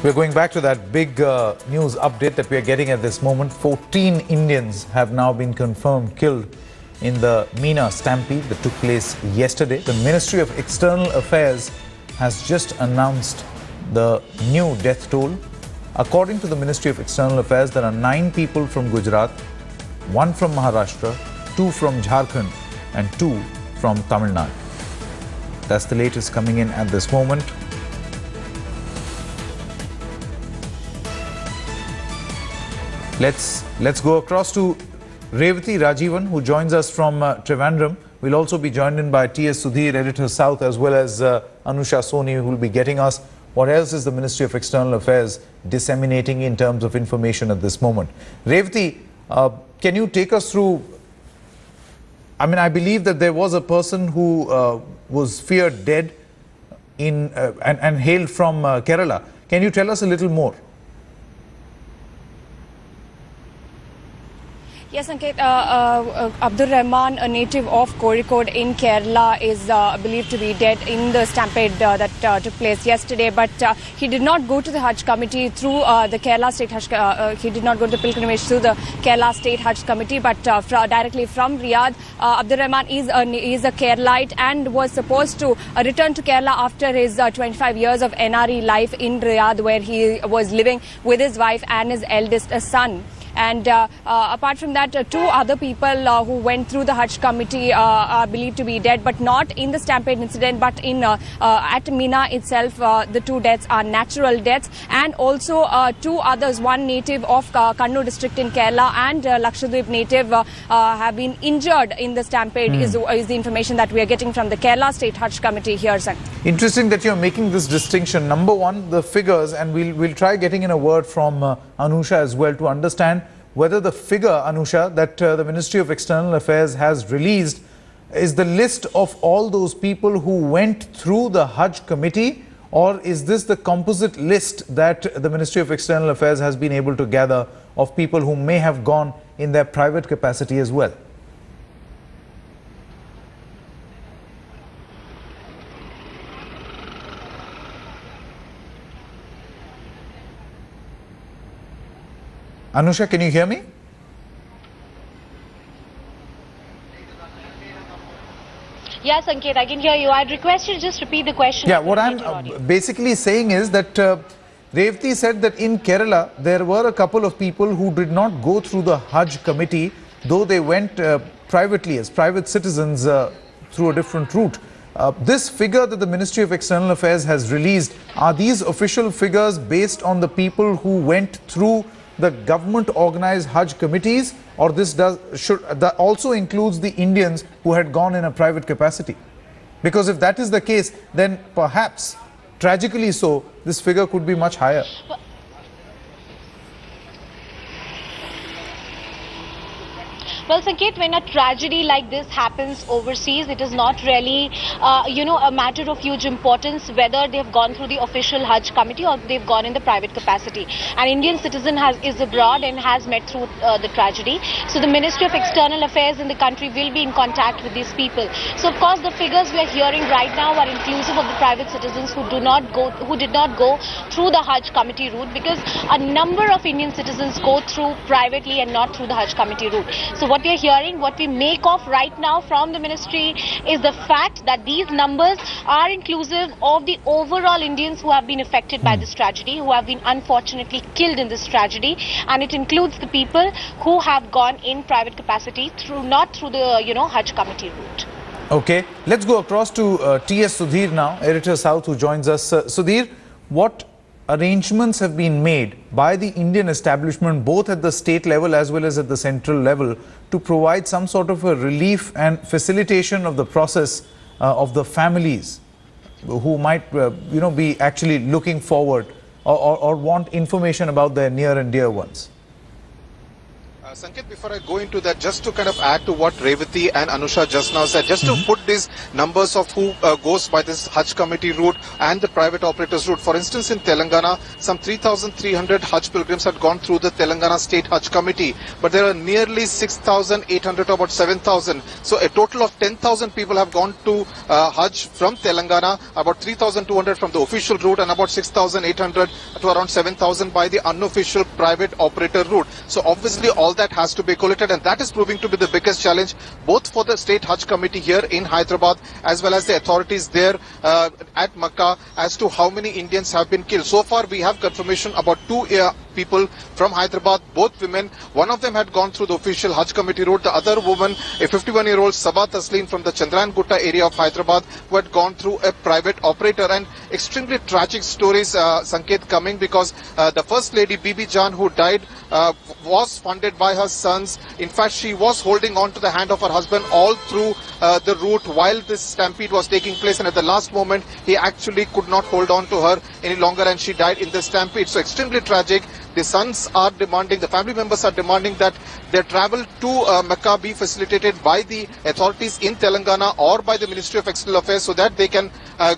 We're going back to that big news update that we are getting at this moment. 14 Indians have now been confirmed killed in the Mecca Stampede that took place yesterday. The Ministry of External Affairs has just announced the new death toll. According to the Ministry of External Affairs, there are 9 people from Gujarat, 1 from Maharashtra, 2 from Jharkhand and 2 from Tamil Nadu. That's the latest coming in at this moment. Let's go across to Revati Rajivan, who joins us from Trivandrum. We'll also be joined in by T.S. Sudhir, Editor South, as well as Anusha Soni, who will be getting us what else is the Ministry of External Affairs disseminating in terms of information at this moment. Revati, can you take us through? I mean, I believe that there was a person who was feared dead and hailed from Kerala. Can you tell us a little more? Yes, Sanket, Abdul Rahman, a native of Kozhikode in Kerala, is believed to be dead in the stampede that took place yesterday. But he did not go to the Hajj committee through the Kerala State Hajj. He did not go to the pilgrimage through the Kerala State Hajj committee, but directly from Riyadh. Abdul Rahman is a Keralite and was supposed to return to Kerala after his 25 years of NRE life in Riyadh, where he was living with his wife and his eldest son. And apart from that, 2 other people who went through the Hajj committee are believed to be dead, but not in the stampede incident, but in at Mina itself. The 2 deaths are natural deaths, and also 2 others, one native of Kannur district in Kerala and Lakshadweep native, have been injured in the stampede. Is the information that we are getting from the Kerala State Hajj committee here, sir. Interesting that you're making this distinction. Number one, the figures, and we'll try getting in a word from Anusha as well to understand whether the figure, Anusha, that the Ministry of External Affairs has released is the list of all those people who went through the Hajj committee, or is this the composite list that the Ministry of External Affairs has been able to gather of people who may have gone in their private capacity as well? Anusha, can you hear me? Yes, Sanket, I can hear you. I'd request you to just repeat the question. Yeah, what I'm basically saying is that Revati said that in Kerala, there were a couple of people who did not go through the Hajj committee, though they went privately as private citizens through a different route. This figure that the Ministry of External Affairs has released, are these official figures based on the people who went through the government organized Hajj committees, or this that also includes the Indians who had gone in a private capacity? Because if that is the case, then perhaps, tragically so, this figure could be much higher. Well, Sanket, when a tragedy like this happens overseas, it is not really, a matter of huge importance whether they've gone through the official Hajj committee or they've gone in the private capacity. An Indian citizen is abroad and has met through the tragedy. So the Ministry of External Affairs in the country will be in contact with these people. So of course, the figures we are hearing right now are inclusive of the private citizens who did not go through the Hajj committee route, because a number of Indian citizens go through privately and not through the Hajj committee route. So what we are hearing, what we make of right now from the ministry, is the fact that these numbers are inclusive of the overall Indians who have been affected by this tragedy, who have been unfortunately killed in this tragedy, and it includes the people who have gone in private capacity not through the Hajj committee route. Okay, let's go across to T.S. Sudhir now, Editor South, who joins us. Sudhir, what arrangements have been made by the Indian establishment, both at the state level as well as at the central level, to provide some sort of a relief and facilitation of the process of the families who might, be actually looking forward or want information about their near and dear ones? Sanket, before I go into that, just to kind of add to what Revati and Anusha just now said, just to put these numbers of who goes by this Hajj committee route and the private operators route. For instance, in Telangana, some 3,300 Hajj pilgrims had gone through the Telangana State Hajj Committee, but there are nearly 6,800 to about 7,000. So a total of 10,000 people have gone to Hajj from Telangana, about 3,200 from the official route and about 6,800 to around 7,000 by the unofficial private operator route. So obviously all that has to be collated, and that is proving to be the biggest challenge both for the State Hajj Committee here in Hyderabad as well as the authorities there at Mecca as to how many Indians have been killed. So far we have confirmation about two people from Hyderabad, both women. One of them had gone through the official Hajj Committee route. The other woman, a 51-year-old Sabah Taslim from the Chandran Gutta area of Hyderabad, who had gone through a private operator. And extremely tragic stories, Sanket, coming because the First Lady Bibi Jan, who died, was funded by her sons. In fact, she was holding on to the hand of her husband all through the route while this stampede was taking place, and at the last moment he actually could not hold on to her any longer and she died in the stampede. So extremely tragic. The sons are demanding, the family members are demanding that their travel to Mecca be facilitated by the authorities in Telangana or by the Ministry of External Affairs so that they can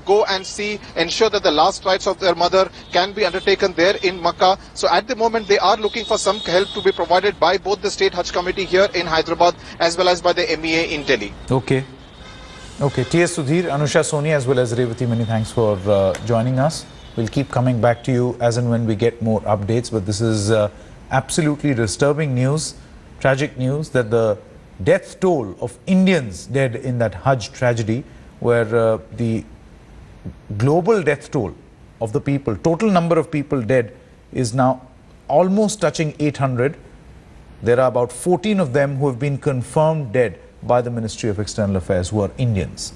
go and ensure that the last rites of their mother can be undertaken there in Mecca. So at the moment they are looking for some help to be provided by both the State Hajj Committee here in Hyderabad as well as by the MEA in Delhi. Okay. T.S. Sudhir, Anusha Soni as well as Revati, many thanks for joining us. We'll keep coming back to you as and when we get more updates, but this is absolutely disturbing news, tragic news that the death toll of Indians dead in that Hajj tragedy, where the global death toll of the people, total number of people dead, is now almost touching 800. There are about 14 of them who have been confirmed dead by the Ministry of External Affairs who are Indians.